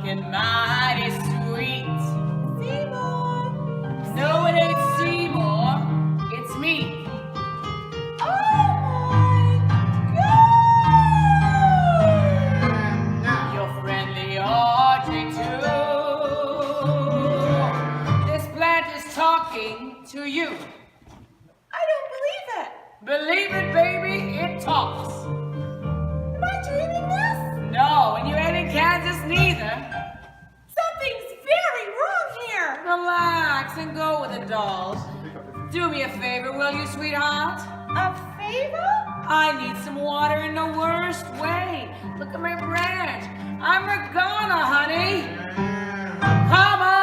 and mighty sweet. Seymour! No, it ain't Seymour. It's me. Oh my God! Your friendly Audrey II. This plant is talking to you. I don't believe it. Believe it, baby, it talks. Am I dreaming this? No, and you ain't in Kansas neither. Something's very wrong here. Relax and go with the dolls. Do me a favor, will you, sweetheart? A favor? I need some water in the worst way. Look at my branch. I'm a goner, honey. Come on.